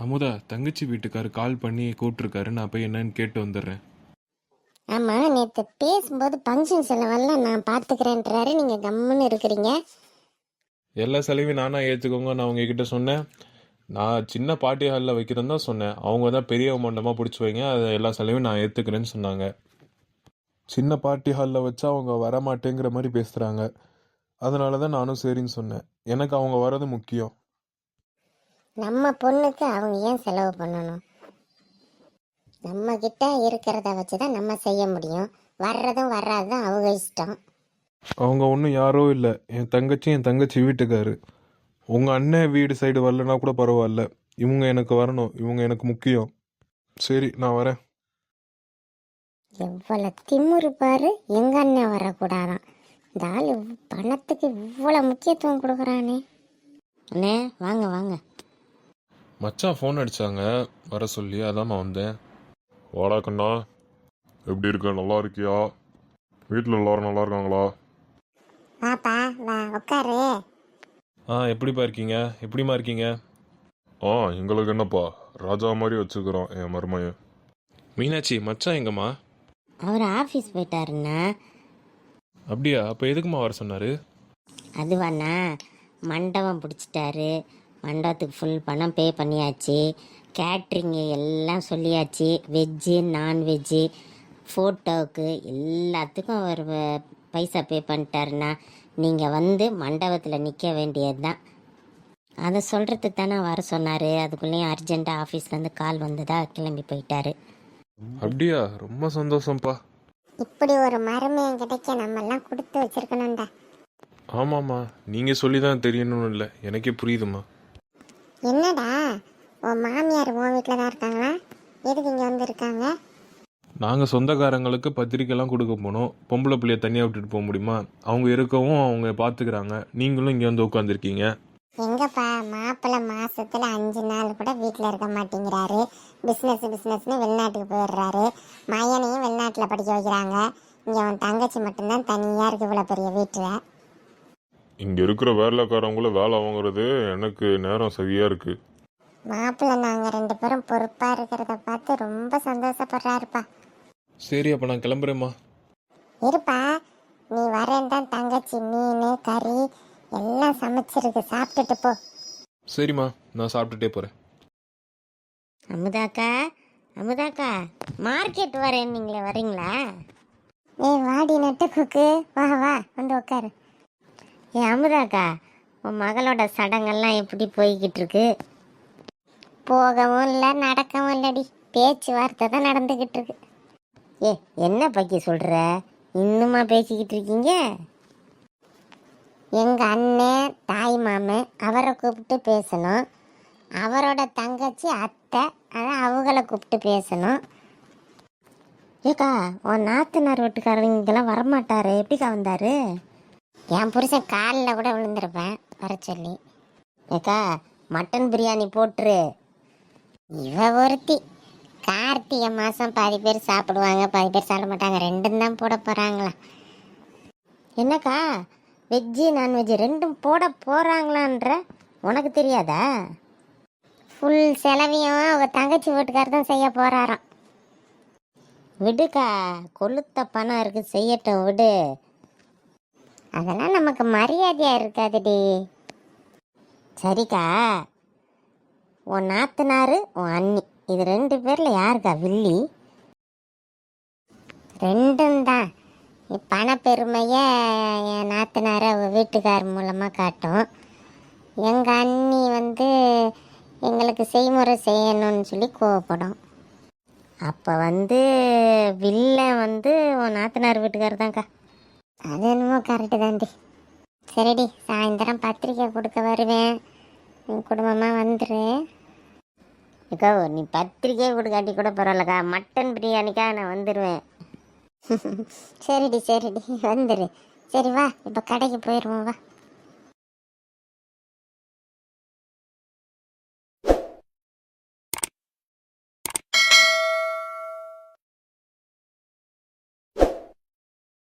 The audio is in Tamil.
அமுதா, தங்கச்சி வீட்டுக்காரு கால் பண்ணி கூப்பிட்டுருக்காரு. நான் போய் என்னன்னு கேட்டு வந்துடுறேன். ஆமா, நேற்று பேசும்போது ஃபங்க்ஷன் செலவெல்லாம் நான் பார்த்துக்கிறேன்றாரு, நீங்க கம்முன்னு இருக்கிறீங்க. எல்லா செலவையும் நானா ஏற்றுக்கோங்க நான் உங்ககிட்ட சொன்னேன். நான் சின்ன பார்ட்டி ஹாலில் வைக்கிறேன்னு தான் சொன்னேன். அவங்க தான் பெரிய மண்டபமாக பிடிச்சி வைங்க, அது எல்லா செலவையும் நான் ஏற்றுக்கிறேன்னு சொன்னாங்க. சின்ன பார்ட்டி ஹாலில் வச்சா அவங்க வரமாட்டேங்கிற மாதிரி பேசுகிறாங்க. அதனால தான் நானும் சரின்னு சொன்னேன். எனக்கு அவங்க வர்றது முக்கியம். நம்ம பொண்ணுக்கு அவங்க ஏன் செலவு பண்ணணும்? நம்ம கிட்ட இருக்கிறத வச்சுதான் நம்ம செய்ய முடியும். வர்றதும் வர்றதும் அவங்க இஷ்டம். அவங்க ஒன்றும் யாரோ இல்லை, என் தங்கச்சி வீட்டுக்காரு. உங்கள் அண்ணன் வீடு சைடு வரலன்னா கூட பரவாயில்ல, இவங்க எனக்கு வரணும், இவங்க எனக்கு முக்கியம். சரி, நான் வரேன். எவ்வளவு திமுரு பாரு, எங்க அண்ணன் வரக்கூடாதான். இந்த ஆள் பணத்துக்கு இவ்வளவு முக்கியத்துவம் கொடுக்குறானே. அண்ணே வாங்க வாங்க. மச்சான் ஃபோன் அடித்தாங்க வர சொல்லி, அதான் நான் வந்தேன். வாடா கண்ணா, எப்படி இருக்க? நல்லா இருக்கியா? வீட்டில் எல்லாரும் நல்லா இருக்காங்களா? வாப்பா வா உட்காரு. எப்படிப்பா இருக்கீங்க? எப்படிமா இருக்கீங்க? எங்களுக்கு என்னப்பா, ராஜா மாதிரி வச்சுக்கிறோம் என் மருமையன். மீனாட்சி, மச்சான் எங்கம்மா? அவர் ஆஃபீஸ் போயிட்டாருண்ணா. அப்படியா? அப்போ எதுக்குமா வர சொன்னார்? அதுவாண்ணா, மண்டபம் பிடிச்சிட்டாரு. மண்டபத்துக்கு ஃபுல் பணம் பே பண்ணியாச்சு. கேட்ரிங்கு எல்லாம் சொல்லியாச்சு. வெஜ்ஜு நான்வெஜ்ஜு ஃபோட்டோவுக்கு எல்லாத்துக்கும் அவர் பைசா பே பண்ணிட்டாருண்ணா. நீங்கள் வந்து மண்டபத்தில் நிற்க வேண்டியது தான். அதை சொல்கிறதுக்கு தானே வர சொன்னார். அதுக்குள்ளேயும் அர்ஜெண்ட்டாக ஆஃபீஸ்லேருந்து கால் வந்ததா கிளம்பி போயிட்டாரு. அப்படியா? ரொம்ப சந்தோஷம்ப்பா. இப்படி ஒரு மருமையன் கிடைக்க நம்மெல்லாம் கொடுத்து வச்சிருக்கணும்டா. ஆமாம்மா, நீங்கள் சொல்லி தான் தெரியணும்னு இல்லை, எனக்கே புரியுதுமா. என்னடா, உன் மாமியார் உன் வீட்டில் தான் இருக்காங்களா? எதுக்கு இங்கே வந்து இருக்காங்க? நாங்கள் சொந்தக்காரங்களுக்கு பத்திரிக்கைலாம் கொடுக்க போனோம். பொம்பளை பிள்ளைய தனியாக விட்டுட்டு போக முடியுமா? அவங்க இருக்கவும் அவங்க பார்த்துக்கிறாங்க. நீங்களும் இங்கே வந்து உட்காந்துருக்கீங்க. எங்கப்பா, மாப்பிள்ளை மாசத்துல 5 நாள் கூட வீட்டில் இருக்க மாட்டேங்கிறாரு. பிஸ்னஸ்னு வெளிநாட்டுக்கு போயிடுறாரு. மயனையும் வெளிநாட்டில் படிக்க வைக்கிறாங்க. இங்கே அவன் தங்கச்சி மட்டும்தான் தனியாக இருக்கு இவ்வளோ பெரிய வீட்டில். இங்கே இருக்கிற வேலைக்காரவங்கள வேலை வாங்குறது எனக்கு நேரம் சரியாக இருக்குது. மாப்பிள்ளை நாங்கள் 2 பேரும் பொறுப்பாக இருக்கிறத பார்த்து ரொம்ப சந்தோஷப்படுறாருப்பா. சரி, அப்போ நான் கிளம்புறேம்மா. இருப்பா, நீ வரேன் தான் தங்கச்சி மீன் கறி எல்லாம் சமைச்சிருக்கு, சாப்பிட்டுட்டு போ. சரிம்மா, நான் சாப்பிட்டுட்டே போகிறேன். அமுதாக்கா மார்க்கெட் வரேன், நீங்களே வரீங்களா? வாடி நட்டு குக்கு, வா வா வந்து உட்காரு. அமுதாக்கா, உன் மகளோட சடங்கெல்லாம் எப்படி போய்கிட்டு இருக்கு? போகவும் இல்லை நடக்கவும் இல்லடி, பேச்சுவார்த்தை தான் நடந்துக்கிட்டு இருக்கு. என்ன பக்கி சொல்கிற? இன்னுமா பேசிக்கிட்டு இருக்கீங்க? எங்கள் அண்ணன் தாய் மாமன் அவரை கூப்பிட்டு பேசணும். அவரோட தங்கச்சி அத்தை, அதான் அவங்கள கூப்பிட்டு பேசணும். ஏக்கா, உன் நாத்தனார் வீட்டுக்காரங்கெல்லாம் வரமாட்டாரு, எப்படிக்கா வந்தாரு? என் புருஷன் காலில் கூட விழுந்திருப்பேன் வர சொல்லி. ஏக்கா, மட்டன் பிரியாணி போட்டுரு. இவ ஒருத்தி, கார்த்திகை மாதம் பாதி பேர் சாப்பிடுவாங்க, பாதி பேர் சாப்பிட மாட்டாங்க, 2 தான் போட போகிறாங்களா? என்னக்கா, வெஜ்ஜு நான்வெஜ்ஜு 2 போட போகிறாங்களான்ற உனக்கு தெரியாதா? ஃபுல் செலவையும் அவங்க தங்கச்சி வீட்டுக்காரர் தான் செய்ய போகிறாராம். விடுக்கா, கொளுத்த பணம் இருக்குது, செய்யட்டும் விடு. அதெல்லாம் நமக்கு மரியாதையாக இருக்காதுடி. சரிக்கா, உன் நாத்தனார் உன் அண்ணி, இது 2 பேரில் யாருக்கா வில்லி? 2ம் தான். பணப்பெருமையை என் நாத்தனார் அவள் வீட்டுக்கார் மூலமாக காட்டும். எங்கள் அண்ணி வந்து எங்களுக்கு செய்முறை செய்யணும்னு சொல்லி கோவப்படும். அப்போ வந்து வில்லை வந்து உன் நாத்தனார் வீட்டுக்கார் தான்க்கா. அது என்னமோ கரெக்டு தாண்டி. சரிடி, சாயந்தரம் பத்திரிக்கை கொடுக்க வருவேன், நீ குடும்பமாக வந்துரு. அக்கா, நீ பத்திரிக்கை கொடுக்காட்டி கூட பரவாயில்லக்கா, மட்டன் பிரியாணிக்கா நான் வந்துடுவேன். சரிடி வந்துரு. சரி வா, இப்போ கடைக்கு போயிடுவோம், வா.